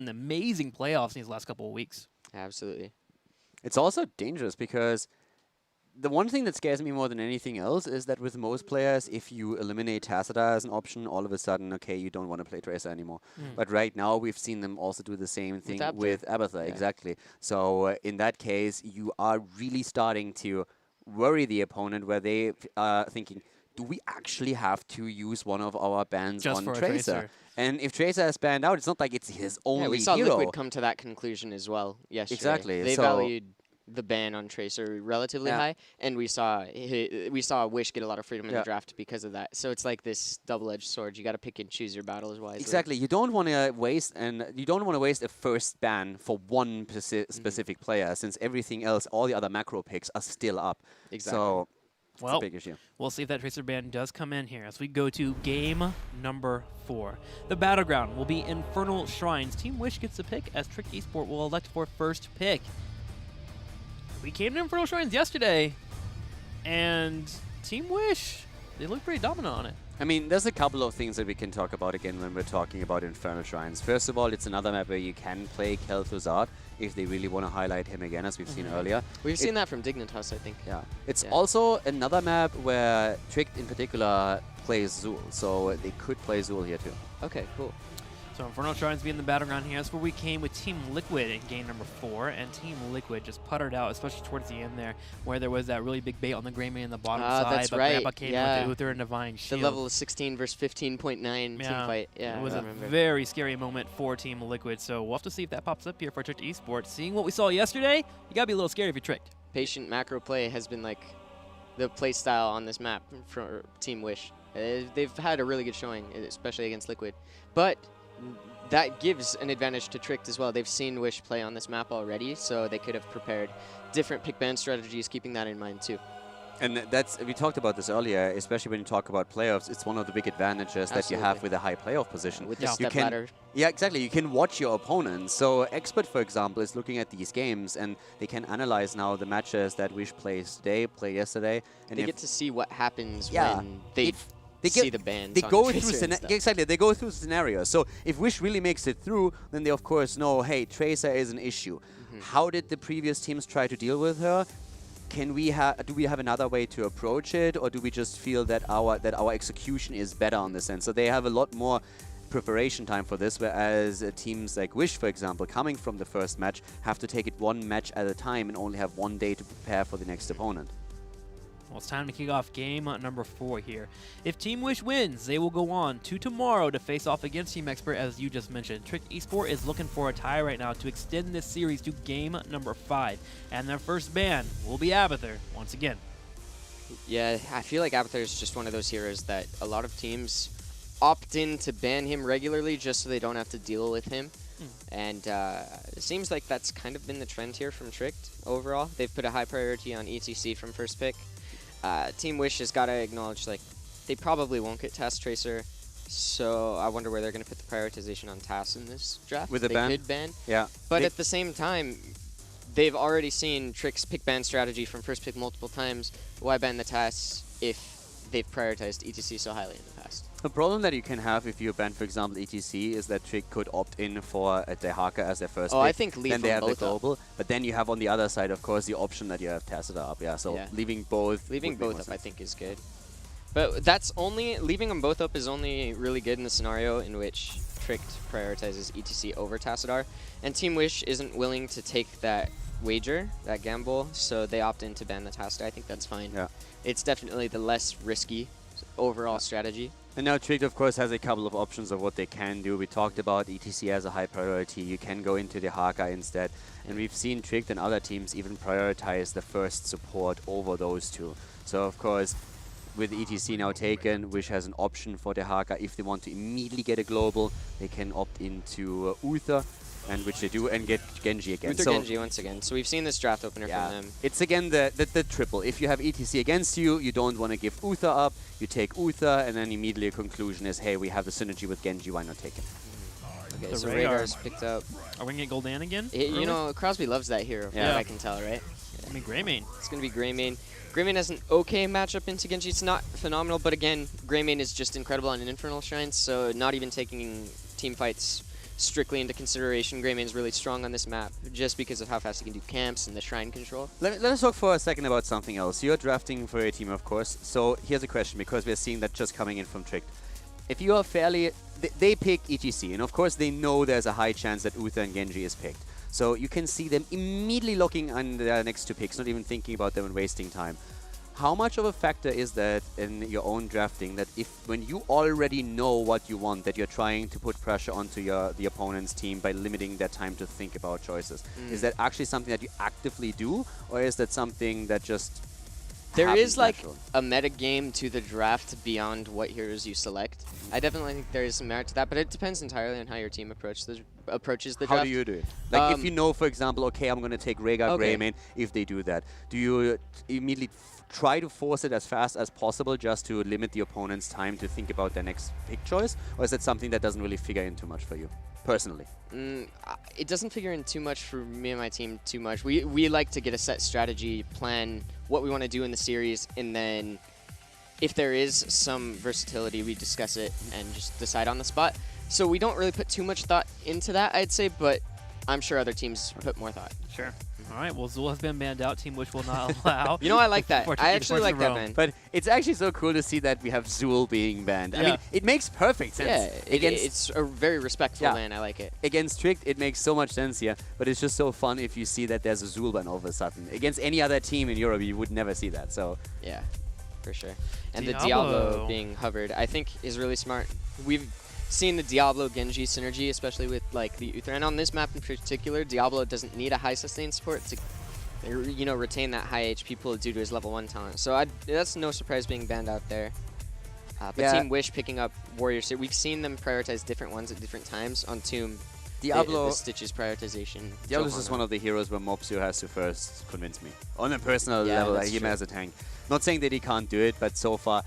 an amazing playoffs in these last couple of weeks. Absolutely. It's also dangerous because the one thing that scares me more than anything else is that with most players, if you eliminate Tacita as an option, all of a sudden, okay, you don't want to play Tracer anymore. But right now, we've seen them also do the same thing with Abathur, exactly. So in that case, you are really starting to worry the opponent where they are thinking, do we actually have to use one of our bans Just on for a Tracer? Tracer. And if Tracer is banned out, it's not like it's his only Yeah, we saw hero. Liquid come to that conclusion as well yesterday. Exactly, They so- valued the ban on Tracer relatively Yeah. high, and we saw Wish get a lot of freedom in the draft because of that. So it's like this double-edged sword. You got to pick and choose your battles wisely. Exactly. You don't want to waste a first ban for one specific player, since everything else, all the other macro picks, are still up. Exactly. So it's Well, a big issue. we'll see if that Tracer ban does come in here as we go to game number 4. The battleground will be Infernal Shrines. Team Wish gets the pick as Trick Esport will elect for first pick. We came to Infernal Shrines yesterday, and Team Wish, they look pretty dominant on it. I mean, there's a couple of things that we can talk about again when we're talking about Infernal Shrines. First of all, it's another map where you can play Kel'Thuzad if they really want to highlight him again, as we've seen earlier. We've seen that from Dignitas, I think. Yeah. It's also another map where Trick in particular plays Zul, so they could play Zul here too. Okay, cool. So Infernal Shrines being the battleground here. That's where we came with Team Liquid in game number 4, and Team Liquid just puttered out, especially towards the end there, where there was that really big bait on the Greymane in the bottom side, that's but right. Grandpa came with the Uther and Divine Shield. The level of 16 versus 15.9 team fight. Yeah, it was I a remember. very scary moment for Team Liquid, so we'll have to see if that pops up here for Tricked Esports. Seeing what we saw yesterday, you gotta be a little scared if you're tricked. Patient macro play has been like the play style on this map for Team Wish. They've had a really good showing, especially against Liquid. But that gives an advantage to Tricked as well. They've seen Wish play on this map already, so they could have prepared different pick ban strategies, keeping that in mind too. And we talked about this earlier, especially when you talk about playoffs. It's one of the big advantages that you have with a high playoff position. With the step ladder. Yeah, exactly. You can watch your opponents. So Expert, for example, is looking at these games, and they can analyze now the matches that Wish plays today, play yesterday. And they get to see what happens when they see the bans. They go through exactly. They go through scenarios. So if Wish really makes it through, then they of course know, hey, Tracer is an issue. How did the previous teams try to deal with her? Do we have another way to approach it, or do we just feel that our execution is better on this end? So they have a lot more preparation time for this, whereas teams like Wish, for example, coming from the first match, have to take it one match at a time and only have one day to prepare for the next opponent. Well, it's time to kick off game number 4 here. If Team Wish wins, they will go on to tomorrow to face off against Team Expert, as you just mentioned. Trick Esport is looking for a tie right now to extend this series to game number 5. And their first ban will be Abathur once again. Yeah, I feel like Abathur is just one of those heroes that a lot of teams opt in to ban him regularly just so they don't have to deal with him. And it seems like that's kind of been the trend here from Tricked overall. They've put a high priority on ETC from first pick. Team Wish has got to acknowledge, like, they probably won't get Task Tracer, so I wonder where they're going to put the prioritization on Task in this draft. With the ban? They could ban. Yeah. But at the same time, they've already seen Trick's pick ban strategy from first pick multiple times. Why ban the Task if they've prioritized ETC so highly in the past? The problem that you can have if you ban, for example, ETC is that Trick could opt in for a Dehaka as their first pick. I think leave then they have the both global. But then you have on the other side, of course, the option that you have Tacita up. Yeah, so leaving both. Leaving both up, I think, is good. But that's only leaving them both up is only really good in the scenario in which Tricked prioritizes ETC over Tassadar, and Team Wish isn't willing to take that wager, that gamble, so they opt in to ban the Tassadar. I think that's fine. Yeah. It's definitely the less risky overall strategy. And now Tricked, of course, has a couple of options of what they can do. We talked about ETC as a high priority. You can go into the Haka instead. And we've seen Tricked and other teams even prioritize the first support over those two. So, of course, with ETC now taken, Wish has an option for the Haka. If they want to immediately get a global, they can opt into Uther, and which they do, and get Genji again. Uther Genji once again. So we've seen this draft opener from them. It's again the triple. If you have ETC against you, you don't want to give Uther up. You take Uther, and then immediately a conclusion is, hey, we have the synergy with Genji, why not take it? Okay, so Radar's picked up. Are we going to get Goldan again? You know, Crosby loves that hero, from what I can tell, right? I mean, Greymane. It's going to be Greymane. Greymane has an okay matchup into Genji. It's not phenomenal, but again, Greymane is just incredible on an Infernal Shrine, so not even taking team fights strictly into consideration, Greymane's really strong on this map just because of how fast he can do camps and the shrine control. Let us talk for a second about something else. You're drafting for a team, of course. So here's a question, because we're seeing that just coming in from Tricked. If you are fairly... They pick HGC, and of course they know there's a high chance that Uther and Genji is picked. So you can see them immediately looking on their next two picks, not even thinking about them and wasting time. How much of a factor is that in your own drafting, that if when you already know what you want, that you're trying to put pressure onto the opponent's team by limiting their time to think about choices? Is that actually something that you actively do, or is that something that just There is like naturally? a meta game to the draft beyond what heroes you select. I definitely think there is some merit to that, but it depends entirely on how your team approaches the draft. How do you do it? Like if you know, for example, okay, I'm going to take Rhaegar Okay. Greymane, if they do that, do you immediately try to force it as fast as possible just to limit the opponent's time to think about their next pick choice? Or is that something that doesn't really figure in too much for you, personally? It doesn't figure in too much for me and my team too much. We like to get a set strategy, plan what we want to do in the series, and then if there is some versatility, we discuss it and just decide on the spot. So we don't really put too much thought into that, I'd say, but I'm sure other teams put more thought. Sure. All right. Well, Zul has been banned out. Team Wish will not allow. You know, I like that. For I Tricky actually Sports like in that, Rome. man. But it's actually so cool to see that we have Zul being banned. I Yeah. mean, it makes perfect sense. Yeah, it's a very respectful Yeah. ban. I like it. Against Tricked, it makes so much sense here, but it's just so fun if you see that there's a Zul ban all of a sudden. Against any other team in Europe, you would never see that. So Yeah, for sure. And the Diablo. Diablo being hovered, I think, is really smart. We've seen the Diablo-Genji synergy, especially with like the Uther. And on this map in particular, Diablo doesn't need a high sustain support to, you know, retain that high HP pool due to his level 1 talent. So that's no surprise being banned out there. But Yeah. Team Wish picking up Warrior Suit, we've seen them prioritize different ones at different times. On Tomb, Diablo, the Stitches prioritization. Diablo's is one of the heroes where Mopsio has to first convince me. On a personal Yeah, level, that's him true. as a tank. Not saying that he can't do it, but so far,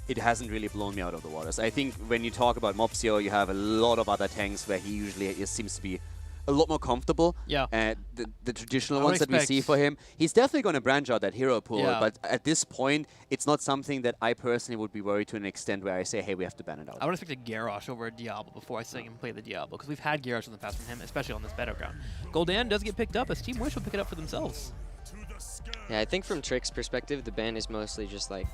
it hasn't really blown me out of the waters. I think when you talk about Mopsio, you have a lot of other tanks where he usually seems to be a lot more comfortable. Yeah. The traditional I would ones that we see expect- for him, he's definitely going to branch out that hero pool. Yeah. But at this point, it's not something that I personally would be worried to an extent where I say, hey, we have to ban it out. I would expect a Garrosh over a Diablo before I say I can play the Diablo, because we've had Garrosh in the past from him, especially on this battleground. Gul'dan does get picked up, as Team Wish will pick it up for themselves. Yeah, I think from Trick's perspective, the ban is mostly just like,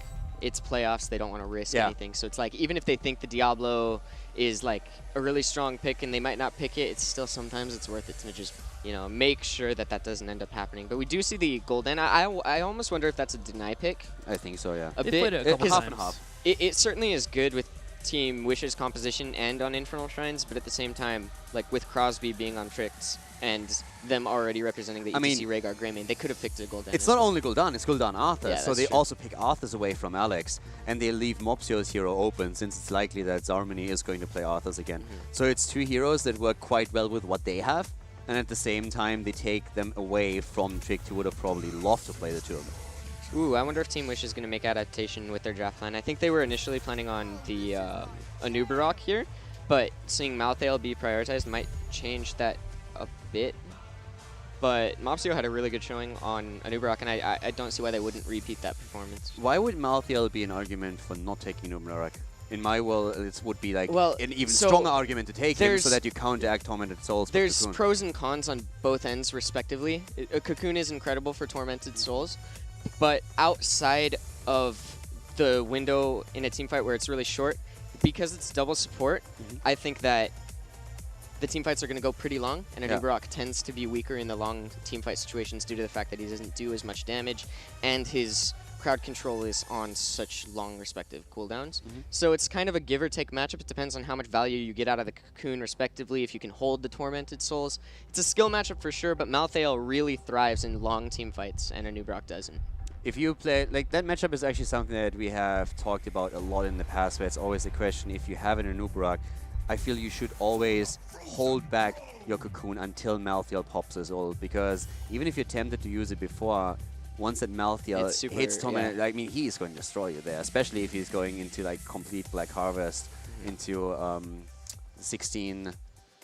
it's playoffs, they don't want to risk Yeah. anything. So it's like, even if they think the Diablo is like a really strong pick and they might not pick it, it's still sometimes it's worth it to just, you know, make sure that that doesn't end up happening. But we do see the Gul'dan. I almost wonder if that's a deny pick. I think so, yeah. A They've bit. played it a couple 'cause half and half. It certainly is good with Team Wish's composition and on Infernal Shrines, but at the same time, like with Crosby being on Tricks and them already representing the I mean, ETC Rhaegar Greymane, they could have picked a Gul'dan. It's as not well. only Gul'dan, it's Gul'dan Arthur. Yeah, so that's they true. also pick Arthur's away from Alex, and they leave Mopsio's hero open, since it's likely that Zarmini is going to play Arthur's again. So it's two heroes that work quite well with what they have, and at the same time they take them away from Trick, who would have probably loved to play the two of them. Ooh, I wonder if Team Wish is going to make adaptation with their draft plan. I think they were initially planning on the Anubarak here, but seeing Malthael be prioritized might change that a bit. But Mopsio had a really good showing on Anubarak, and I don't see why they wouldn't repeat that performance. Why would Malthael be an argument for not taking Numenoric? In my world, it would be like Well, an even so stronger argument to take him, so there's- that you counteract Tormented Souls. with There's Cocoon. pros and cons on both ends, respectively. A Cocoon is incredible for Tormented Souls, but outside of the window in a team fight where it's really short, because it's double support, I think that the team fights are going to go pretty long, and Yeah. Anubarak tends to be weaker in the long team fight situations due to the fact that he doesn't do as much damage, and his crowd control is on such long respective cooldowns. So it's kind of a give or take matchup. It depends on how much value you get out of the Cocoon respectively, if you can hold the Tormented Souls. It's a skill matchup for sure, but Malthael really thrives in long team fights, and Anubarak doesn't. If you play, like, that matchup is actually something that we have talked about a lot in the past, where it's always a question, if you have an Anubarak, I feel you should always hold back your Cocoon until Malthael pops his ult, because even if you're tempted to use it before, once that Malthael It's super, hits Torment, yeah. I mean, he is going to destroy you there, especially if he's going into, like, complete Black Harvest, into 16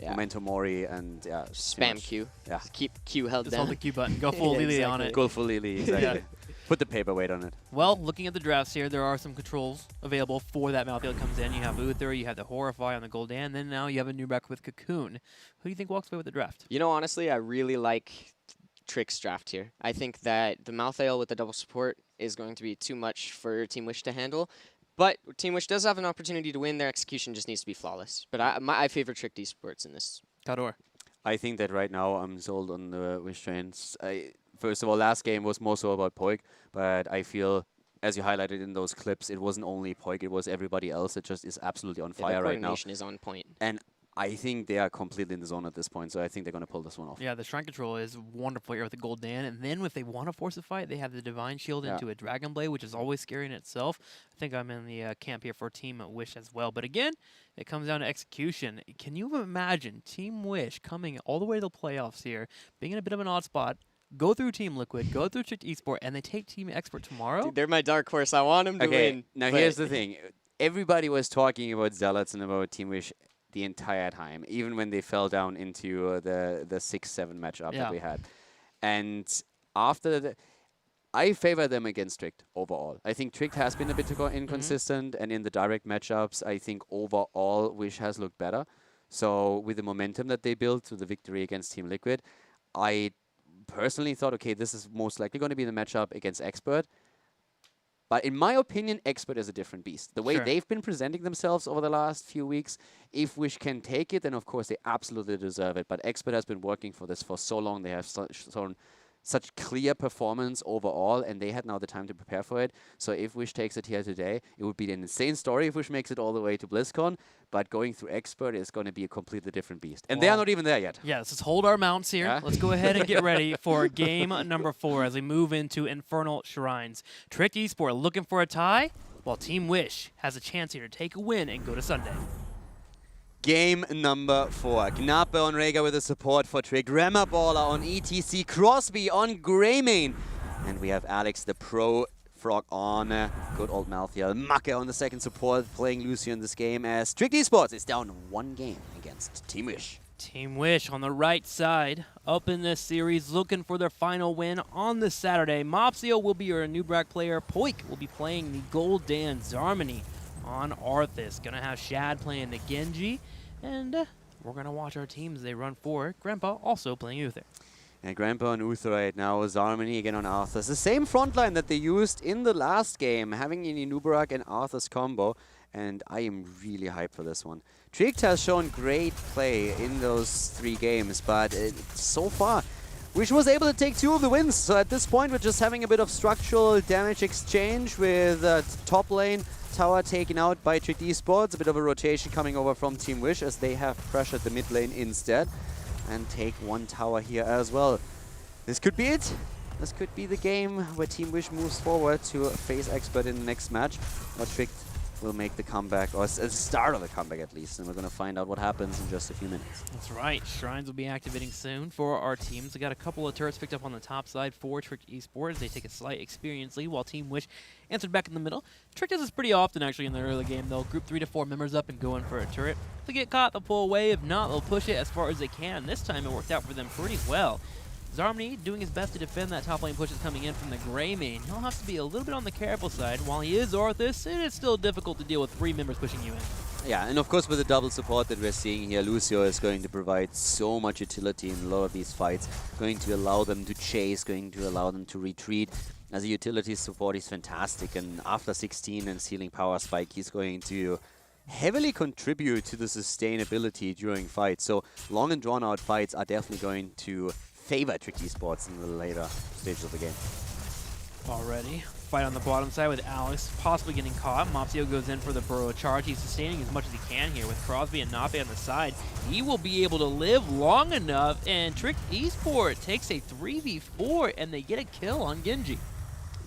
Yeah. Memento Mori, and yeah, it's too Spam much. Q. Yeah. Keep Q held Just down. hold the Q button. Go full Yeah, Lily on exactly. it. Go for Lily, exactly. Put the paperweight on it. Well, looking at the drafts here, there are some controls available for that Malthael comes in. You have Uther, you have the Horrify on the Gul'dan, and then now you have a Nubrak with Cocoon. Who do you think walks away with the draft? You know, honestly, I really like Trick's draft here. I think that the Malthael with the double support is going to be too much for Team Wish to handle. But Team Wish does have an opportunity to win. Their execution just needs to be flawless. But I favor Trick Esports in this. Kador. I think that right now I'm sold on the Wish trains. First of all, last game was more so about Poik, but I feel, as you highlighted in those clips, it wasn't only Poik, it was everybody else that just is absolutely on fire right now. Coordination is on point. And I think they are completely in the zone at this point, so I think they're going to pull this one off. Yeah, the shrine control is wonderful here with the Gul'dan, and then if they want to force a fight, they have the Divine Shield into a Dragon Blade, which is always scary in itself. I think I'm in the camp here for Team Wish as well. But again, it comes down to execution. Can you imagine Team Wish coming all the way to the playoffs here, being in a bit of an odd spot, go through Team Liquid, go through Trick Esport, and they take Team Expert tomorrow? Dude, they're my dark horse. I want them to win. Now here's the thing. Everybody was talking about Zealots and about Team Wish the entire time, even when they fell down into the 6-7 matchup that we had. And after I favor them against Tricked overall. I think Tricked has been a bit inconsistent, and in the direct matchups, I think overall Wish has looked better. So with the momentum that they built to the victory against Team Liquid, I personally thought, okay, this is most likely going to be the matchup against Expert. But in my opinion, Expert is a different beast. The way they've been presenting themselves over the last few weeks, if Wish can take it, then of course they absolutely deserve it. But Expert has been working for this for so long. They have shown such clear performance overall, and they had now the time to prepare for it. So if Wish takes it here today, it would be an insane story if Wish makes it all the way to BlizzCon. But going through Expert is going to be a completely different beast. And they are not even there yet. Yeah, let's hold our mounts here. Yeah. Let's go ahead and get ready for game number 4 as we move into Infernal Shrines. Trick Esport looking for a tie, while Team Wish has a chance here to take a win and go to Sunday. Game number 4. Knappe on Rhaegar with the support for Trick. Baller on ETC. Crosby on Greymane. And we have Alex the Pro Frog on good old Malthael. Macke on the second support, playing Lucio in this game as Trick Esports is down 1 game against Team Wish. Team Wish on the right side, up in this series, looking for their final win on this Saturday. Mopsio will be your Nubrak player. Poik will be playing the Gul'dan. Zarmony on Arthas. Gonna have Shad playing the Genji, and we're gonna watch our teams they run for. Grandpa also playing Uther. And Grandpa and Uther right now, Zarmony again on Arthas. The same front line that they used in the last game, having a Nubrak and Arthas combo. And I am really hyped for this one. Tricked has shown great play in those 3 games, but so far, Wish was able to take 2 of the wins. So at this point, we're just having a bit of structural damage exchange with top lane tower taken out by Trick Esports. A bit of a rotation coming over from Team Wish as they have pressured the mid lane instead. And take 1 tower here as well. This could be it. This could be the game where Team Wish moves forward to face Expert in the next match. Or Tricked will make the comeback, or the start of the comeback at least, and we're going to find out what happens in just a few minutes. That's right. Shrines will be activating soon for our teams. We got a couple of turrets picked up on the top side for Trick Esports. They take a slight experience lead, while Team Wish answered back in the middle. Trick does this pretty often, actually, in the early game. They'll group 3 to 4 members up and go in for a turret. If they get caught, they'll pull away. If not, they'll push it as far as they can. This time, it worked out for them pretty well. Zarmony doing his best to defend that top lane push that's coming in from the Greymane. He'll have to be a little bit on the careful side. While he is Arthas, it is still difficult to deal with 3 members pushing you in. Yeah, and of course with the double support that we're seeing here, Lucio is going to provide so much utility in a lot of these fights. Going to allow them to chase, going to allow them to retreat. As a utility support, he's fantastic. And after 16 and sealing power spike, he's going to heavily contribute to the sustainability during fights. So long and drawn out fights are definitely going to favor Trick Esports in the later stages of the game. Already. Fight on the bottom side with Alex possibly getting caught. Mopsio goes in for the burrow charge. He's sustaining as much as he can here with Crosby and Knappe on the side. He will be able to live long enough, and Trick Esport takes a 3v4, and they get a kill on Genji.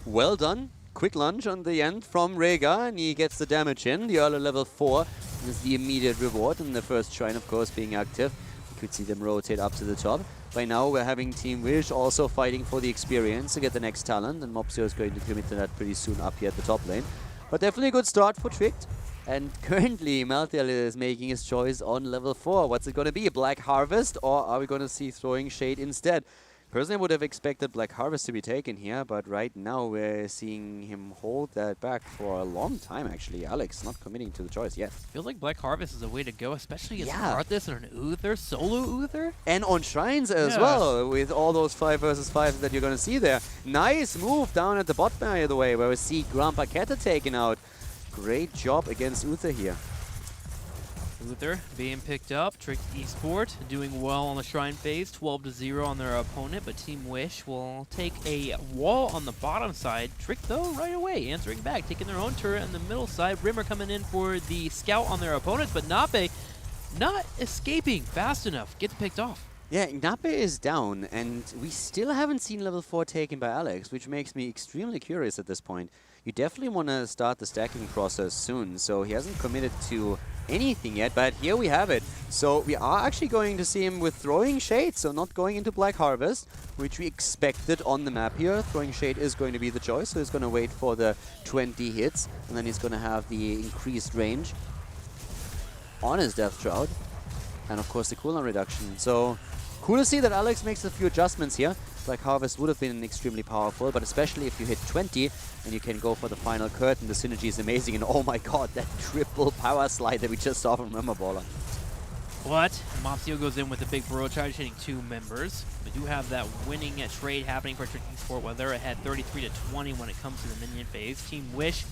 Well done. Quick lunge on the end from Rhaegar, and he gets the damage in. The early level 4 is the immediate reward, and the first shrine, of course, being active. You could see them rotate up to the top. By now, we're having Team Wish also fighting for the experience to get the next talent, and Mopsio is going to commit to that pretty soon up here at the top lane. But definitely a good start for Tricked. And currently, Malthael is making his choice on level 4. What's it going to be? A Black Harvest, or are we going to see Throwing Shade instead? Personally, I would have expected Black Harvest to be taken here, but right now we're seeing him hold that back for a long time, actually. Alex not committing to the choice yet. Feels like Black Harvest is a way to go, especially against Yeah. Arthas and an Uther, solo Uther. And on Shrines as Yeah. well, with all those 5 versus 5 that you're going to see there. Nice move down at the bot, by the way, where we see Grandpa Keta taken out. Great job against Uther here. Uther being picked up. Trick Esport doing well on the Shrine phase, 12-0 on their opponent, but Team Wish will take a wall on the bottom side. Trick, though, right away, answering back, taking their own turret on the middle side. Rimmer coming in for the scout on their opponents, but Nape not escaping fast enough. Gets picked off. Yeah, Nape is down, and we still haven't seen level 4 taken by Alex, which makes me extremely curious at this point. You definitely want to start the stacking process soon, so he hasn't committed to anything yet, but here we have it. So we are actually going to see him with Throwing Shade, so not going into Black Harvest, which we expected on the map here. Throwing Shade is going to be the choice, so he's going to wait for the 20 hits, and then he's going to have the increased range on his Death Shroud, and of course the cooldown reduction. So cool to see that Alex makes a few adjustments here. Black Harvest would have been extremely powerful, but especially if you hit 20 and you can go for the final curtain, the synergy is amazing. And oh my god, that triple power slide that we just saw from Rimmerballer. But Mopsio goes in with a big burrow charge, hitting 2 members. We do have that winning trade happening for Trick Esport, where they're ahead 33-20 when it comes to the minion phase. Team Wish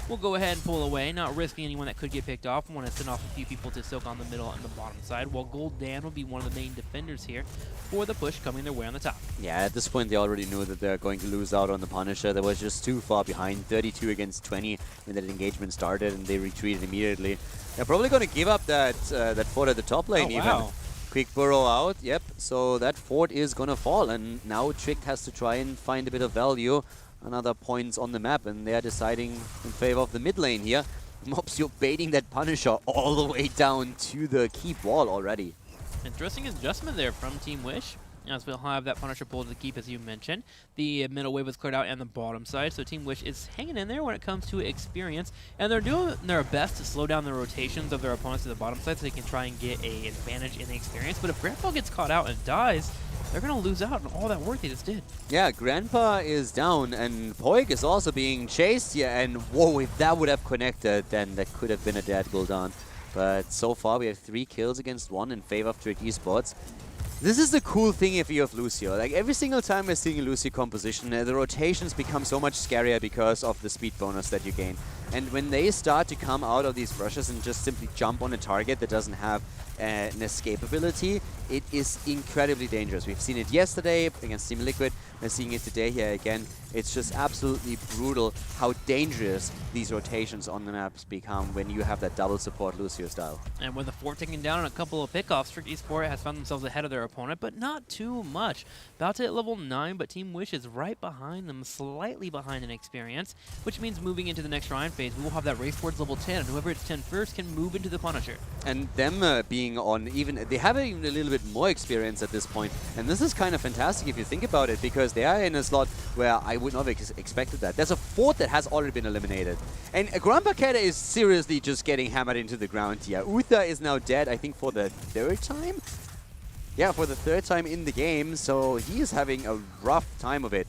will go ahead and pull away, not risking anyone that could get picked off. Want to send off a few people to soak on the middle and the bottom side, while Gold Dan will be one of the main defenders here for the push coming their way on the top. Yeah, at this point they already knew that they're going to lose out on the Punisher. They was just too far behind, 32 against 20 when that engagement started, and they retreated immediately. They're probably going to give up that that fort at the top lane even. Wow. Quick burrow out, yep. So that fort is going to fall, and now Trick has to try and find a bit of value. Another points on the map, and they're deciding in favor of the mid lane here. Mopsio baiting that Punisher all the way down to the keep wall already. Interesting adjustment there from Team Wish, as we'll have that Punisher pulled to the keep, as you mentioned. The middle wave was cleared out and the bottom side, so Team Wish is hanging in there when it comes to experience, and they're doing their best to slow down the rotations of their opponents to the bottom side so they can try and get an advantage in the experience. But if Grandpa gets caught out and dies, they're going to lose out on all that work they just did. Yeah, Grandpa is down, and Poik is also being chased here, and whoa, if that would have connected, then that could have been a dead Gul'dan. But so far we have 3 kills against 1 in favor of Trick Esports. This is the cool thing if you have Lucio. Like every single time we're seeing a Lucio composition, the rotations become so much scarier because of the speed bonus that you gain. And when they start to come out of these brushes and just simply jump on a target that doesn't have an escape ability, it is incredibly dangerous. We've seen it yesterday against Team Liquid. We're seeing it today here again. It's just absolutely brutal how dangerous these rotations on the maps become when you have that double support Lucio style. And with the fort taken down and a couple of pickoffs, Trick Esport has found themselves ahead of their opponent, but not too much. About to hit level 9, but Team Wish is right behind them, slightly behind in experience, which means moving into the next Shrine phase, we will have that race towards level 10, and whoever hits 10 first can move into the Punisher. And them being on even, they have even a little bit more experience at this point. And this is kind of fantastic if you think about it, because they are in a slot where I would not have expected that. There's a fort that has already been eliminated. And Grandpa Keta is seriously just getting hammered into the ground here. Uther is now dead, I think, for the 3rd time? Yeah, for the 3rd time in the game, so he is having a rough time of it.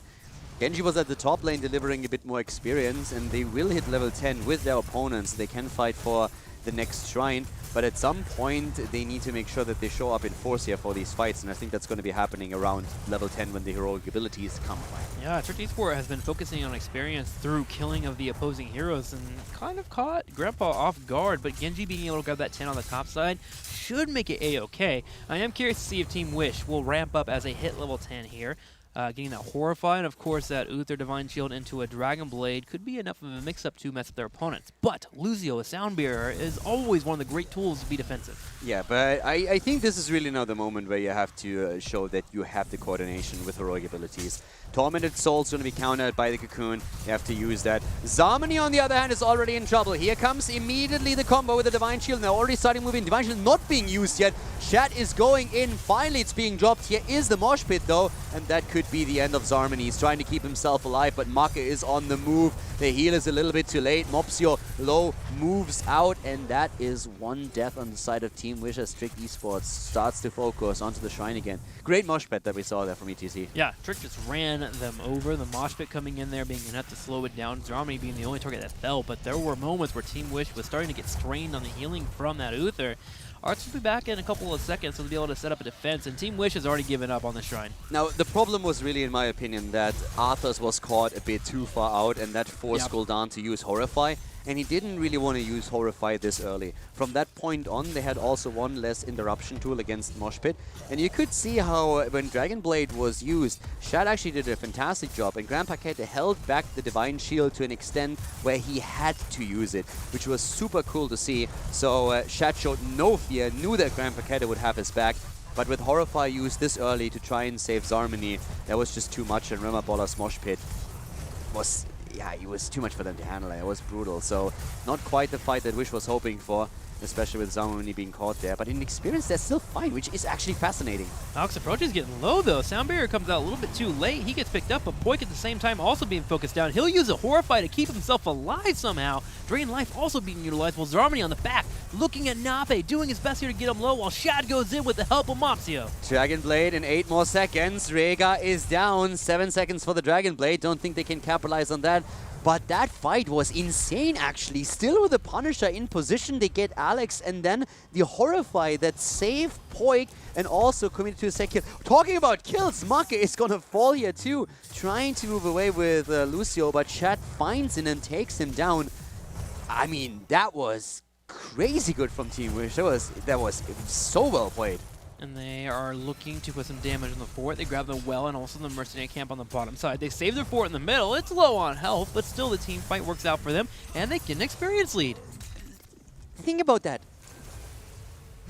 Genji was at the top lane delivering a bit more experience, and they will hit level 10 with their opponents. They can fight for the next shrine, but at some point they need to make sure that they show up in force here for these fights, and I think that's going to be happening around level 10 when the heroic abilities come. Yeah, Trick Esport has been focusing on experience through killing of the opposing heroes and kind of caught Grandpa off guard, but Genji being able to grab that 10 on the top side should make it a-okay. I am curious to see if Team Wish will ramp up as they hit level 10 here. Getting that Horrify, and of course that Uther Divine Shield into a Dragon Blade could be enough of a mix-up to mess up their opponents. But Lucio, a Sound Bearer, is always one of the great tools to be defensive. Yeah, but I think this is really now the moment where you have to show that you have the coordination with heroic abilities. Tormented Soul's going to be countered by the Cocoon. You have to use that. Zarmony, on the other hand, is already in trouble. Here comes immediately the combo with the Divine Shield. They're already starting moving. Divine Shield not being used yet. Shat is going in. Finally, it's being dropped. Here is the Mosh Pit, though, and that could could be the end of Zarmani. He's trying to keep himself alive, but Maka is on the move. The heal is a little bit too late. Mopsio low moves out, and that is one death on the side of Team Wish as Trick Esports starts to focus onto the Shrine again. Great mosh pit that we saw there from ETC. Yeah, Trick just ran them over. The mosh pit coming in there being enough to slow it down. Zarmani being the only target that fell, but there were moments where Team Wish was starting to get strained on the healing from that Uther. Arts will be back in a couple of seconds, so they'll be able to set up a defense, and Team Wish has already given up on the Shrine. Now, the problem was really, in my opinion, that Arthas was caught a bit too far out, and that forced Gul'dan to use Horrify, and he didn't really want to use Horrify this early. From that point on, they had also one less interruption tool against Mosh Pit, and you could see how when Dragon Blade was used, Shad actually did a fantastic job, and Grand Paquette held back the Divine Shield to an extent where he had to use it, which was super cool to see. So Shad showed no fear, knew that Grand Paquette would have his back, but with Horrify used this early to try and save Zarmani, that was just too much, and Remabola's Mosh Pit was... yeah, it was too much for them to handle. It was brutal. So not quite the fight that Wish was hoping for, especially with Zarmani being caught there. But in experience, they're still fine, which is actually fascinating. Alex approach is getting low, though. Sound Barrier comes out a little bit too late. He gets picked up, but Poik at the same time also being focused down. He'll use a Horrify to keep himself alive somehow. Drain Life also being utilized, while Zarmani on the back, looking at Nape, doing his best here to get him low, while Shad goes in with the help of Mopsio. Dragon Blade in 8 more seconds. Rhaegar is down. 7 seconds for the Dragon Blade. Don't think they can capitalize on that. But that fight was insane, actually. Still with the Punisher in position, they get Alex, and then the Horrify that saved Poik and also committed to a second kill. Talking about kills, Maka is going to fall here too. Trying to move away with Lucio, but Chad finds him and takes him down. I mean, that was crazy good from Team Wish. That was so well played. And they are looking to put some damage on the fort. They grab the well and also the mercenary camp on the bottom side. They save their fort in the middle. It's low on health, but still the team fight works out for them, and they get an experience lead. Think about that.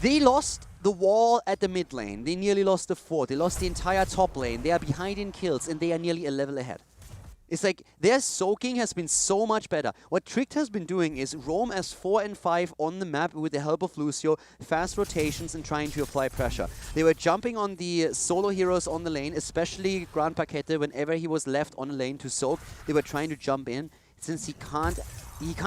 They lost the wall at the mid lane. They nearly lost the fort. They lost the entire top lane. They are behind in kills, and they are nearly a level ahead. It's like their soaking has been so much better. What Tricked has been doing is roam as 4 and 5 on the map with the help of Lucio, fast rotations and trying to apply pressure. They were jumping on the solo heroes on the lane, especially Grand Paquette. Whenever he was left on the lane to soak, they were trying to jump in. Since he can't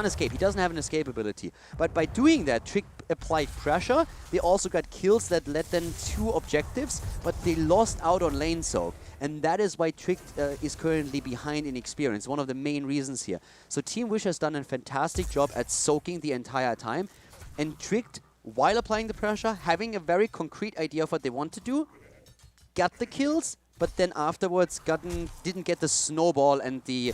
escape. He doesn't have an escape ability. But by doing that, Trick applied pressure. They also got kills that led them to objectives, but they lost out on lane soak. And that is why Trick is currently behind in experience, one of the main reasons here. So Team Wish has done a fantastic job at soaking the entire time. And Tricked, while applying the pressure, having a very concrete idea of what they want to do, got the kills, but then afterwards didn't get the snowball and the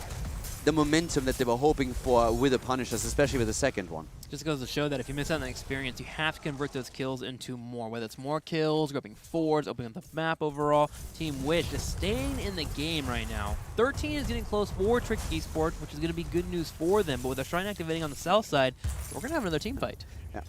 momentum that they were hoping for with the Punishers, especially with the second one. Just goes to show that if you miss out on that experience, you have to convert those kills into more, whether it's more kills, grabbing forwards, opening up the map overall. Team Wish just staying in the game right now. 13 is getting close for Trick Esports, which is going to be good news for them, but with the Shrine activating on the south side, we're going to have another team fight. Yeah.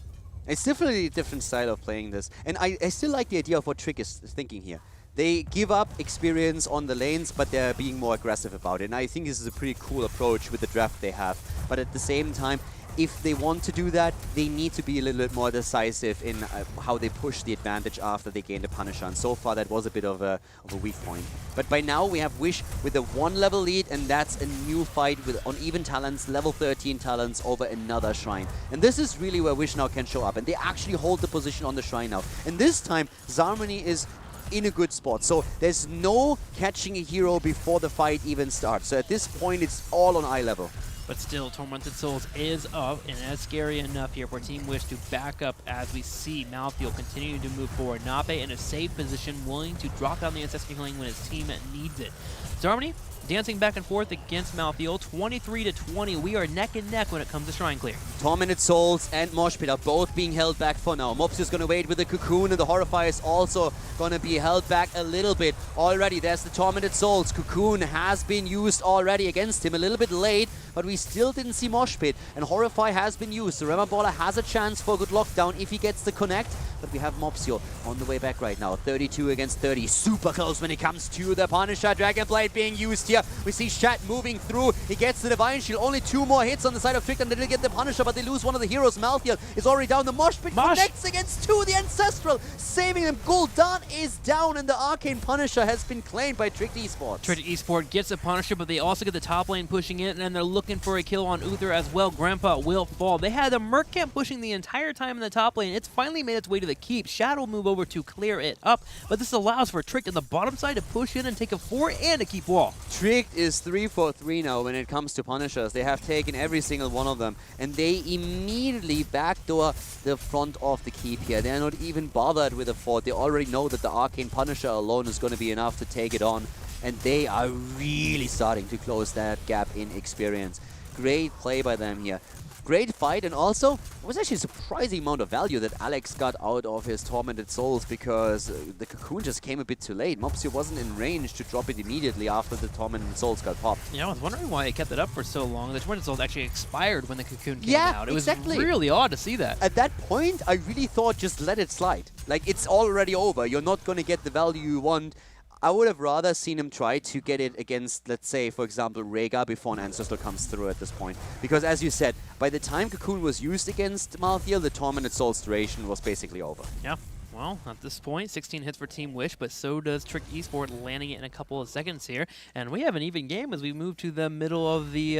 It's definitely a different style of playing this, and I still like the idea of what Trick is thinking here. They give up experience on the lanes, but they're being more aggressive about it. And I think this is a pretty cool approach with the draft they have. But at the same time, if they want to do that, they need to be a little bit more decisive in how they push the advantage after they gain the Punisher. And so far, that was a bit of a weak point. But by now, we have Wish with a 1-level lead, and that's a new fight with on even talents, level 13 talents over another Shrine. And this is really where Wish now can show up. And they actually hold the position on the Shrine now. And this time, Zarmani is in a good spot. So there's no catching a hero before the fight even starts. So at this point, it's all on eye level. But still, Tormented Souls is up, and that's scary enough here for Team Wish to back up as we see Malthael continuing to move forward. Nape in a safe position, willing to drop down the Ancestral Healing when his team needs it. Zarmani dancing back and forth against Malthael, 23-20. We are neck and neck when it comes to Shrine Clear. Tormented Souls and Mosh Pit are both being held back for now. Mops is going to wait with the Cocoon, and the Horrify is also going to be held back a little bit. Already, there's the Tormented Souls. Cocoon has been used already against him, a little bit late, but we still didn't see Mosh Pit, and Horrify has been used. So Remaballer has a chance for a good lockdown if he gets the connect, but we have Mopsio on the way back right now. 32 against 30, super close when it comes to the Punisher. Dragon Blade being used here. We see Shat moving through. He gets the Divine Shield. Only 2 more hits on the side of Trick, and they didn't get the Punisher, but they lose one of the heroes. Malthiel is already down. The Mosh Pit connects against 2. The Ancestral saving them. Gul'dan is down, and the Arcane Punisher has been claimed by Trick Esports. Trick Esport gets a Punisher, but they also get the top lane pushing in, and they're looking for a kill on Uther as well. Grandpa will fall. They had the Merc Camp pushing the entire time in the top lane. It's finally made its way to the keep. Shadow will move over to clear it up, but this allows for Trick on the bottom side to push in and take a 4 and a keep wall. Trick is 3 for 3 now when it comes to Punishers. They have taken every single one of them, and they immediately backdoor the front of the keep here. They're not even bothered with a fort. They already know that the Arcane Punisher alone is going to be enough to take it on, and they are really starting to close that gap in experience. Great play by them here. Great fight, and also it was actually a surprising amount of value that Alex got out of his Tormented Souls, because the Cocoon just came a bit too late. Mopsio wasn't in range to drop it immediately after the Tormented Souls got popped. Yeah, I was wondering why it kept it up for so long. The Tormented Souls actually expired when the Cocoon came Yeah, out. It exactly. was really odd to see that. At that point, I really thought just let it slide. Like, it's already over. You're not going to get the value you want. I would have rather seen him try to get it against, let's say, for example, Rhaegar before an Ancestral comes through at this point. Because as you said, by the time Cocoon was used against Malthiel, the Tormented Souls duration was basically over. Yeah. Well, at this point, 16 hits for Team Wish, but so does Trick Esport, landing it in a couple of seconds here. And we have an even game as we move to the middle of the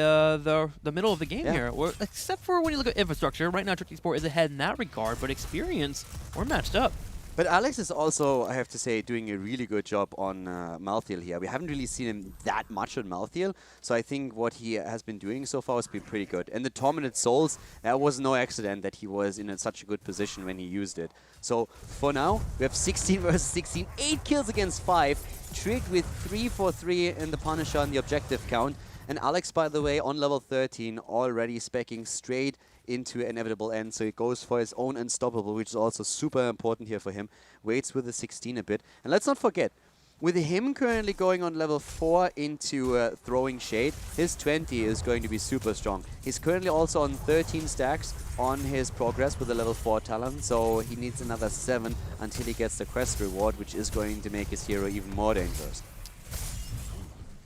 middle of the game here. Except for when you look at infrastructure, right now Trick Esport is ahead in that regard, but experience, we're matched up. But Alex is also, I have to say, doing a really good job on Malthiel here. We haven't really seen him that much on Malthiel, so I think what he has been doing so far has been pretty good. And the Tormented Souls, that was no accident that he was in such a good position when he used it. So for now, we have 16 versus 16, 8 kills against 5, Trick with 3 for 3 in the Punisher on the objective count. And Alex, by the way, on level 13, already speccing straight into Inevitable End, so he goes for his own Unstoppable, which is also super important here for him. Waits with the 16 a bit. And let's not forget, with him currently going on level 4 into Throwing Shade, his 20 is going to be super strong. He's currently also on 13 stacks on his progress with the level 4 talent, so he needs another 7 until he gets the quest reward, which is going to make his hero even more dangerous.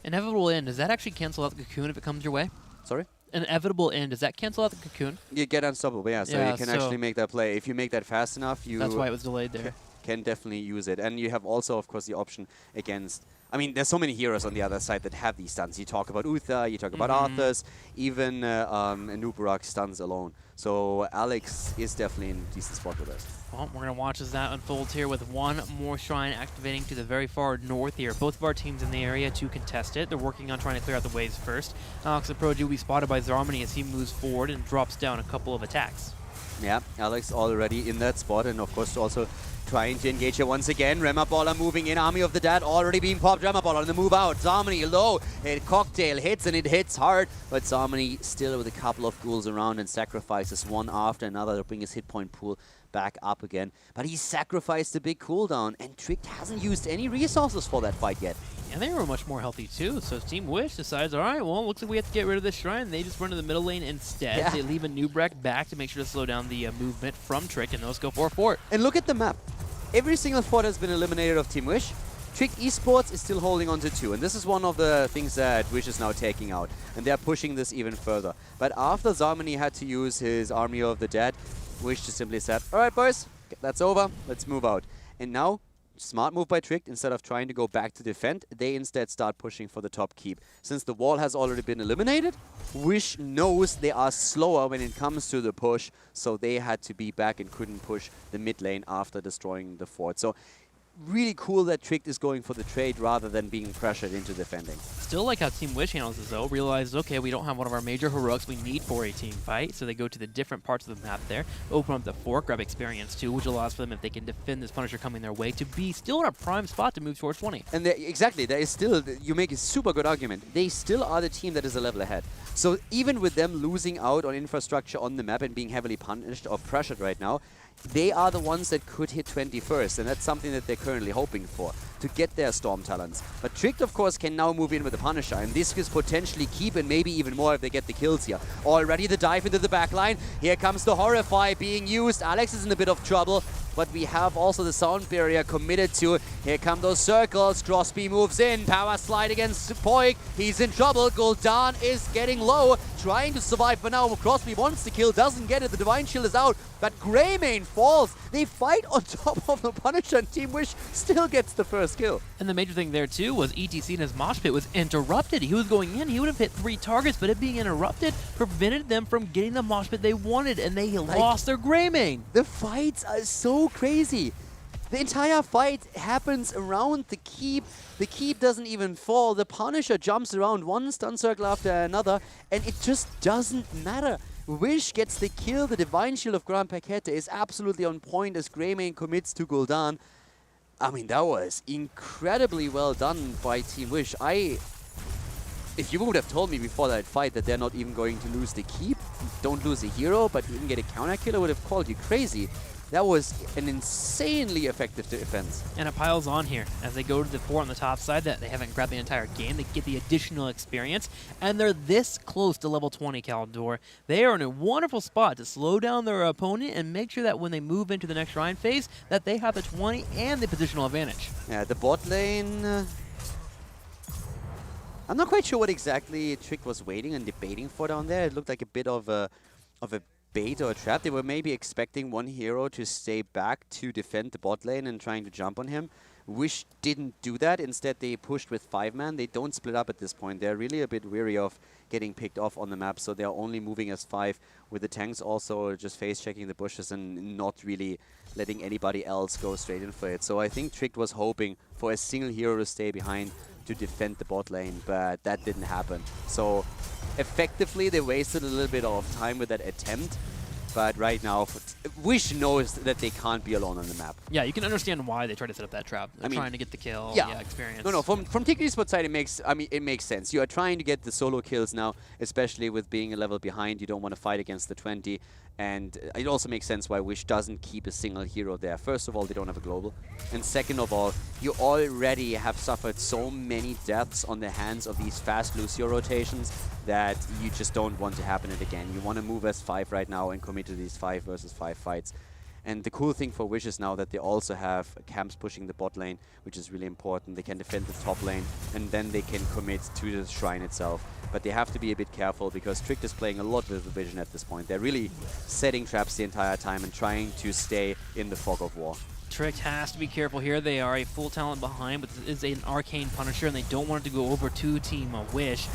Inevitable End, does that actually cancel out the Cocoon if it comes your way? Sorry? Inevitable End, does that cancel out the Cocoon? You get Unstoppable, yeah, so you can actually make that play. If you make that fast enough, you... That's why it was delayed there. Can definitely use it. And you have also, of course, the option against... I mean, there's so many heroes on the other side that have these stuns. You talk about Uther, you talk about Arthurs, even Nubarak stuns alone. So Alex is definitely in a decent spot with us. Well, we're going to watch as that unfolds here with one more shrine activating to the very far north here. Both of our teams in the area to contest it. They're working on trying to clear out the waves first. Alex and Proji will be spotted by Zarmany as he moves forward and drops down a couple of attacks. Yeah, Alex already in that spot, and of course also trying to engage here once again. Remaballer moving in, Army of the Dead already being popped. Remaballer on the move out. Zarmany low, Cocktail hits, and it hits hard, but Zarmany still with a couple of ghouls around and sacrifices one after another to bring his hit point pool back up again. But he sacrificed a big cooldown, and Trick hasn't used any resources for that fight yet. And they were much more healthy too, so Team Wish decides, alright, well, looks like we have to get rid of this shrine. They just run to the middle lane instead. Yeah. They leave a Nubrak back to make sure to slow down the movement from Trick, and those go for a fort. And look at the map. Every single fort has been eliminated of Team Wish. Trick Esports is still holding on to 2, and this is one of the things that Wish is now taking out, and they're pushing this even further. But after Zarmany had to use his Army of the Dead, Wish just simply said, alright boys, that's over, let's move out. And now, smart move by Trick, instead of trying to go back to defend, they instead start pushing for the top keep. Since the wall has already been eliminated, Wish knows they are slower when it comes to the push, so they had to be back and couldn't push the mid lane after destroying the fort. So really cool that Trick is going for the trade rather than being pressured into defending. Still like how Team Wish handles this though. Realizes, okay, we don't have one of our major heroics we need for a team fight, so they go to the different parts of the map there, open up the fort, grab experience too, which allows for them, if they can defend this Punisher coming their way, to be still in a prime spot to move towards 20. And exactly, there is still, you make a super good argument, they still are the team that is a level ahead. So even with them losing out on infrastructure on the map and being heavily punished or pressured right now, they are the ones that could hit 20 first, and that's something that they're currently hoping for, to get their Storm talents. But Tricked, of course, can now move in with the Punisher, and this is potentially keep and maybe even more if they get the kills here. Already the dive into the backline. Here comes the Horrify being used. Alex is in a bit of trouble, but we have also the sound barrier committed to. Here come those circles. Crosby moves in. Power slide against Poik. He's in trouble. Gul'dan is getting low, trying to survive, but now Crosby wants to kill, doesn't get it. The Divine Shield is out, but Greymane falls. They fight on top of the Punisher, and Team Wish still gets the first kill. And the major thing there too was ETC in his mosh pit was interrupted. He was going in, he would have hit 3 targets, but it being interrupted prevented them from getting the mosh pit they wanted, and they lost their Greymane. The fights are so crazy. The entire fight happens around the keep. The keep doesn't even fall. The Punisher jumps around one stun circle after another, and it just doesn't matter. Wish gets the kill. The Divine Shield of Grand Paquette is absolutely on point as Greymane commits to Gul'dan. I mean, that was incredibly well done by Team Wish. If you would have told me before that fight that they're not even going to lose the keep, don't lose a hero, but even get a counter kill, I would have called you crazy. That was an insanely effective defense. And it piles on here as they go to the 4 on the top side that they haven't grabbed the entire game. They get the additional experience, and they're this close to level 20 Caldor. They are in a wonderful spot to slow down their opponent and make sure that when they move into the next Shrine phase, that they have the 20 and the positional advantage. Yeah, the bot lane... I'm not quite sure what exactly Trick was waiting and debating for down there. It looked like a bit of a bait or a trap. They were maybe expecting one hero to stay back to defend the bot lane and trying to jump on him. Wish didn't do that. Instead, they pushed with 5-man. They don't split up at this point. They're really a bit weary of getting picked off on the map, so they're only moving as 5, with the tanks also just face-checking the bushes and not really letting anybody else go straight in for it. So I think Trick was hoping for a single hero to stay behind to defend the bot lane, but that didn't happen. So effectively, they wasted a little bit of time with that attempt, but right now, Wish knows that they can't be alone on the map. Yeah, you can understand why they try to set up that trap. They're trying to get the kill, experience. No, from Ticket Esport side, it makes sense. You are trying to get the solo kills now, especially with being a level behind. You don't want to fight against the 20, and it also makes sense why Wish doesn't keep a single hero there. First of all, they don't have a global, and second of all, you already have suffered so many deaths on the hands of these fast Lucio rotations that you just don't want to happen it again. You want to move as 5 right now and commit to these 5 versus 5 fights. And the cool thing for Wish is now that they also have camps pushing the bot lane, which is really important. They can defend the top lane, and then they can commit to the Shrine itself. But they have to be a bit careful because Trick is playing a lot with the vision at this point. They're really setting traps the entire time and trying to stay in the fog of war. Trick has to be careful here. They are a full talent behind, but this is an arcane Punisher, and they don't want it to go over to Team Wish.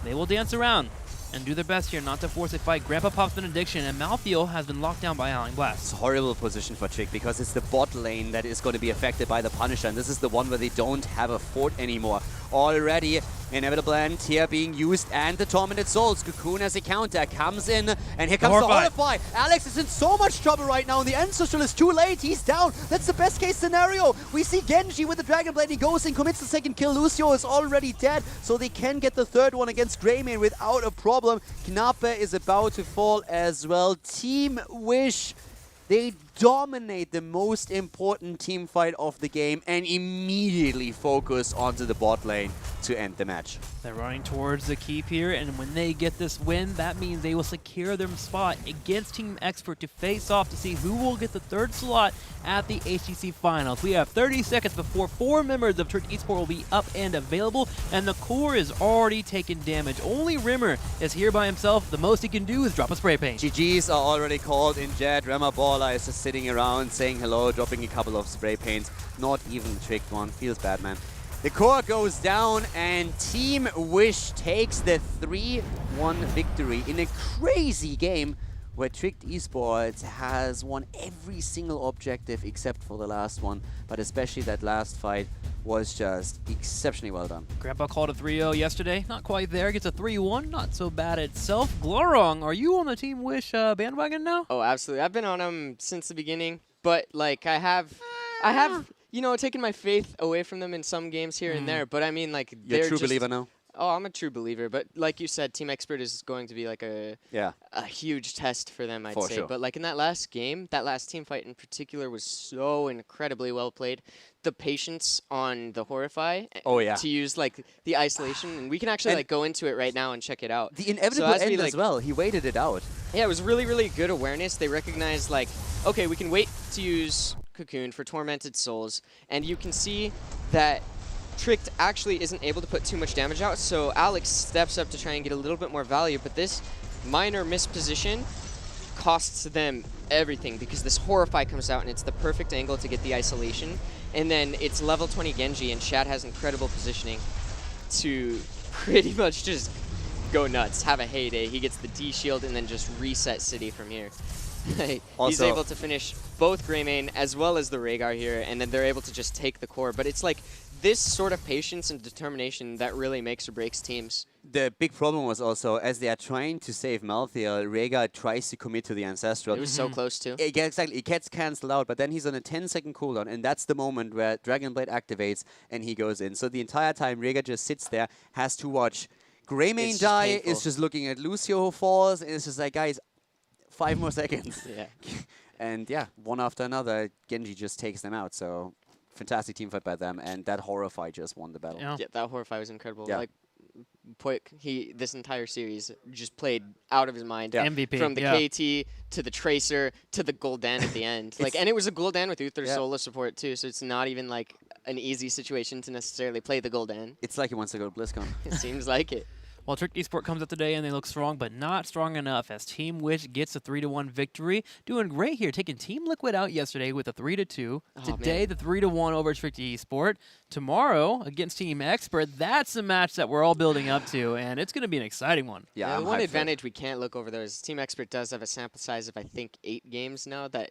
They will dance around and do their best here not to force a fight. Grandpa pops Benediction, and Malthael has been locked down by Howling Blast. It's a horrible position for Trick because it's the bot lane that is going to be affected by the Punisher, and this is the one where they don't have a fort anymore. Already, Inevitable End here being used, and the Tormented Souls. Cocoon as a counter comes in, and here comes the Horrify. Alex is in so much trouble right now, and the Ancestral is too late. He's down. That's the best case scenario. We see Genji with the Dragon Blade. He goes and commits the second kill. Lucio is already dead, so they can get the third one against Greymane without a problem. Knappe is about to fall as well. Team Wish, they dominate the most important team fight of the game and immediately focus onto the bot lane to end the match. They're running towards the keep here, and when they get this win, that means they will secure their spot against Team Expert to face off to see who will get the 3rd slot at the HGC Finals. We have 30 seconds before 4 members of Trick Esport will be up and available, and the core is already taking damage. Only Rimmer is here by himself. The most he can do is drop a spray paint. GGs are already called in Jet. Rema Baller is just sitting around saying hello, dropping a couple of spray paints. Not even tricked one. Feels bad, man. The core goes down, and Team Wish takes the 3-1 victory in a crazy game where Tricked Esports has won every single objective except for the last one, but especially that last fight was just exceptionally well done. Grandpa called a 3-0 yesterday. Not quite there. Gets a 3-1. Not so bad itself. Glorong, are you on the Team Wish bandwagon now? Oh, absolutely. I've been on them since the beginning, but like I have, you know, taken my faith away from them in some games here and there. But I mean, like You're a true believer now. Oh, I'm a true believer, but like you said, Team Expert is going to be like Yeah, a huge test for them, I'd for say. sure. But like in that last game, that last team fight in particular was so incredibly well played. The patience on the Horrify Oh, yeah. to use like the isolation, and we can actually And like go into it right now and check it out. The inevitable as we, end like, as well. He waited it out. Yeah, it was really, really good awareness. They recognized, like, okay, we can wait to use Cocoon for Tormented Souls, and you can see that Tricked actually isn't able to put too much damage out, so Alex steps up to try and get a little bit more value, but this minor misposition costs them everything because this Horrify comes out and it's the perfect angle to get the isolation, and then it's level 20 Genji, and Shad has incredible positioning to pretty much just go nuts, have a heyday. He gets the D shield and then just reset City from here. He's Also- able to finish both Greymane as well as the Rhaegar here, and then they're able to just take the core. But it's like this sort of patience and determination that really makes or breaks teams. The big problem was also, as they are trying to save Malthael, Rhaegar tries to commit to the Ancestral. It was so close too. Exactly, it gets cancelled out, but then he's on a 10-second cooldown, and that's the moment where Dragon Blade activates and he goes in. So the entire time, Rhaegar just sits there, has to watch Greymane It's just die, painful. is just looking at Lucio who falls, and it's just like, guys, 5 more seconds. Yeah. And yeah, one after another, Genji just takes them out. So fantastic team fight by them, and that Horrify just won the battle. Yeah. Yeah, that Horrify was incredible. Yeah. Like, this entire series just played out of his mind. Yeah. MVP. From the yeah. KT to the Tracer to the Gul'dan at the end. Like, and it was a Gul'dan with Uther Yeah. solo support too, so it's not even like an easy situation to necessarily play the Gul'dan. It's like he wants to go to BlizzCon. It seems like it. Well, Trick Esport comes up today and they look strong, but not strong enough as Team Wish gets a 3-1 victory. Doing great here, taking Team Liquid out yesterday with a 3-2. Oh, Today, man. the 3-1 over Trick Esport. Tomorrow, against Team Expert, that's a match that we're all building up to, and it's going to be an exciting one. Yeah, The I'm one hyped for it. advantage we can't look over though is Team Expert does have a sample size of I think 8 games now that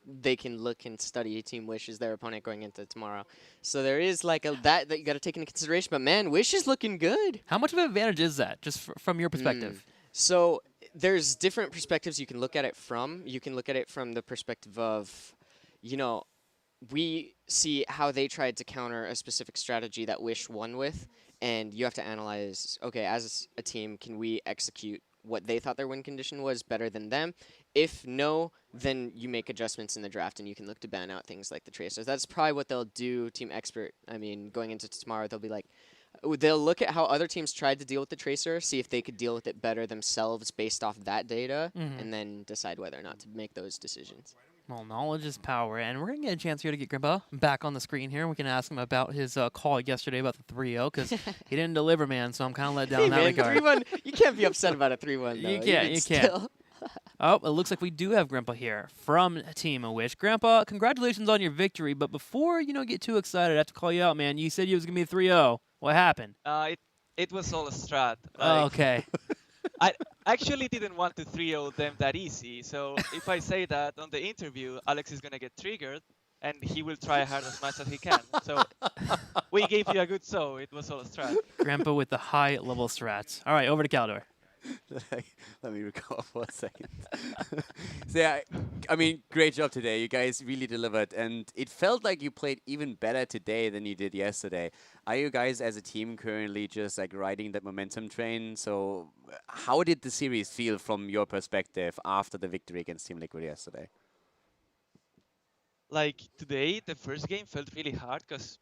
they can look and study Team Wish as their opponent going into tomorrow. So there is like that you got to take into consideration. But man, Wish is looking good. How much of an advantage is that, just from your perspective? So there's different perspectives you can look at it from. You can look at it from the perspective of, you know, we see how they tried to counter a specific strategy that Wish won with, and you have to analyze, okay, as a team, can we execute what they thought their win condition was better than them? If no, then you make adjustments in the draft, and you can look to ban out things like the Tracers. That's probably what they'll do, Team Expert. I mean, going into tomorrow, they'll be like, they'll look at how other teams tried to deal with the Tracer, see if they could deal with it better themselves based off that data, and then decide whether or not to make those decisions. Well, knowledge is power, and we're going to get a chance here to get Grandpa back on the screen here. We can ask him about his call yesterday about the 3-0, because he didn't deliver, man, so I'm kind of let down Hey in that man, regard. 3-1, you can't be upset about a 3-1 though. You can't, even you can't. still. Oh, it looks like we do have Grandpa here from Team Wish. Grandpa, congratulations on your victory, but before, get too excited, I have to call you out, man. You said you was going to be 3-0. What happened? It was all a strat. Oh, Like, okay. I actually didn't want to 3-0 them that easy. So if I say that on the interview, Alex is gonna get triggered, and he will try hard as much as he can. So we gave you a good show. It was all a strat. Grandpa with the high-level strats. All right, over to Caldor. Let me recover for a second. So yeah, I mean, great job today. You guys really delivered, and it felt like you played even better today than you did yesterday. Are you guys as a team currently just like riding that momentum train? So how did the series feel from your perspective after the victory against Team Liquid yesterday? Like today, the first game felt really hard because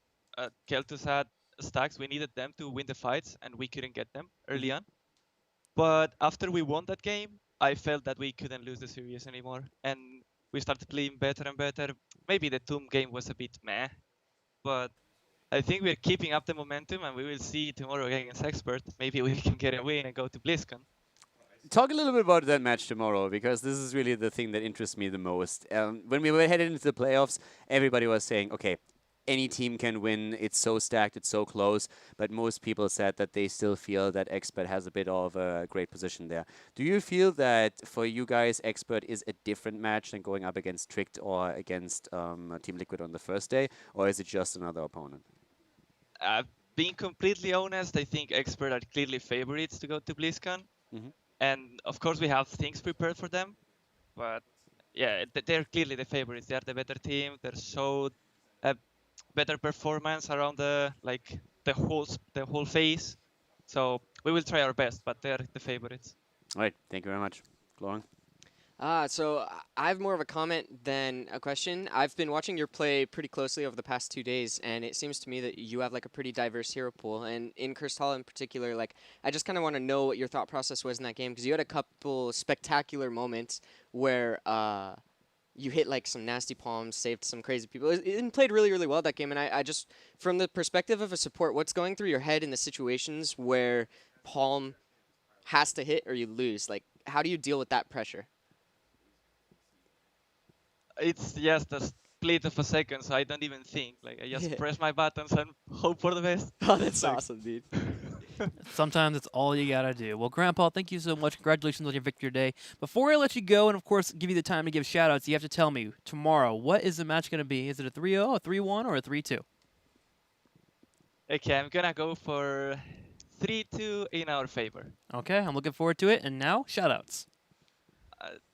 Keltus had stacks. We needed them to win the fights, and we couldn't get them early on. But after we won that game, I felt that we couldn't lose the series anymore, and we started playing better and better. Maybe the Tomb game was a bit meh, but I think we're keeping up the momentum, and we will see tomorrow against Expert. Maybe we can get a win and go to BlizzCon. Talk a little bit about that match tomorrow, because this is really the thing that interests me the most. When we were headed into the playoffs, everybody was saying, okay, any team can win, it's so stacked, it's so close, but most people said that they still feel that Expert has a bit of a great position there. Do you feel that for you guys, Expert is a different match than going up against Tricked or against Team Liquid on the first day, or is it just another opponent? Being completely honest, I think Expert are clearly favorites to go to BlizzCon. And of course, we have things prepared for them. But yeah, they're clearly the favorites. They are the better team. They showed a better performance around the whole phase. So we will try our best, but they're the favorites. All right, thank you very much. Lauren? So I have more of a comment than a question. I've been watching your play pretty closely over the past 2 days, and it seems to me that you have like a pretty diverse hero pool. And in Crystal in particular, like I just kind of want to know what your thought process was in that game, because you had a couple spectacular moments where you hit like some nasty palms, saved some crazy people, and played really, really well that game. And I just, from the perspective of a support, what's going through your head in the situations where palm has to hit or you lose? Like, how do you deal with that pressure? It's just a split of a second, so I don't even think. Like I just Yeah. press my buttons and hope for the best. Oh, that's Like- awesome, dude. Sometimes it's all you gotta do. Well, Grandpa, thank you so much. Congratulations on your victory today. Before I let you go, and of course give you the time to give shout-outs, you have to tell me tomorrow, what is the match gonna be? Is it a 3-0, a 3-1, or a 3-2? Okay, I'm gonna go for 3-2 in our favor. Okay, I'm looking forward to it. And now, shout-outs.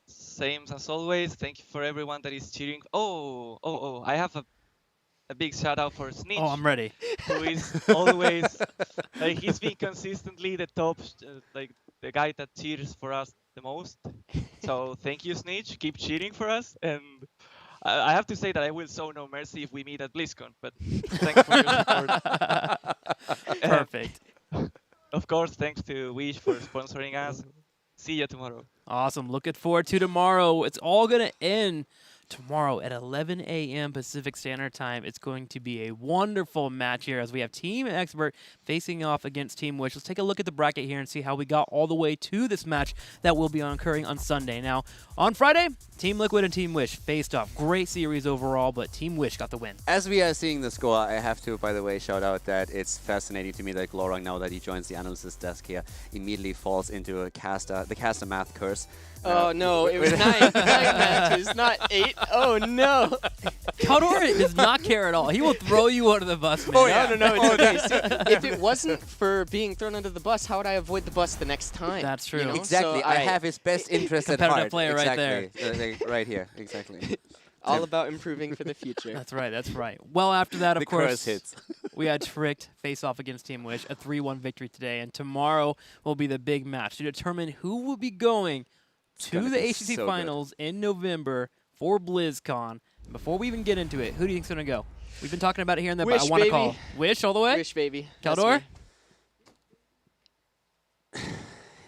Same as always. Thank you for everyone that is cheering. Oh! I have a big shout out for Snitch, Oh, I'm ready. who is always like he's been consistently the top, like the guy that cheers for us the most. So thank you, Snitch. Keep cheering for us, and I have to say that I will show no mercy if we meet at BlizzCon. But thanks for your support. Perfect. Of course, thanks to Wish for sponsoring us. See you tomorrow. Awesome. Looking forward to tomorrow. It's all going to end tomorrow at 11 a.m. Pacific Standard Time. It's going to be a wonderful match here as we have Team Expert facing off against Team Wish. Let's take a look at the bracket here and see how we got all the way to this match that will be occurring on Sunday. Now, on Friday, Team Liquid and Team Wish faced off. Great series overall, but Team Wish got the win. As we are seeing the score, I have to, by the way, shout out that it's fascinating to me that Glorong, now that he joins the analysis desk here, immediately falls into the caster math curse. Oh no, it was 9 matches, not 8. Oh no. Caldor does not care at all. He will throw you under the bus, man. Oh, yeah. No, it's okay. See, if it wasn't for being thrown under the bus, how would I avoid the bus the next time? That's true. You know? Exactly, So I have his best interest at Competitive heart. player right there. Exactly. Right here, exactly. all about improving for the future. That's right, that's right. Well, after that, of The course, curse hits. we had Tricked face off against Team Wish, a 3-1 victory today, and tomorrow will be the big match to determine who will be going to gonna the be HGC so good. Finals in November for BlizzCon. And before we even get into it, who do you think's going to go? We've been talking about it here and there, but I Wish, want to baby. call Wish all the way? Wish, baby. That's Caldor? me.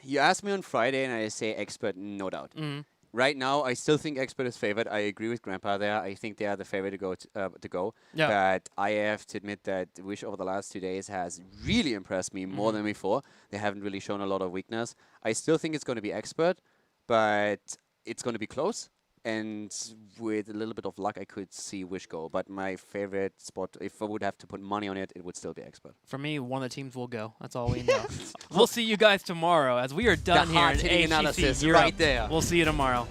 You asked me on Friday, and I say Expert, no doubt. Mhm. Right now, I still think Expert is favored. I agree with Grandpa there. I think they are the favorite to go. Yeah. But I have to admit that Wish over the last 2 days has really impressed me more than before. They haven't really shown a lot of weakness. I still think it's going to be Expert, but it's going to be close. And with a little bit of luck, I could see Wish go. But my favorite spot, if I would have to put money on it, it would still be Expert. For me, one of the teams will go. That's all we know. We'll see you guys tomorrow as we are done The here in hard-hitting HGC analysis Europe. right there. We'll see you tomorrow.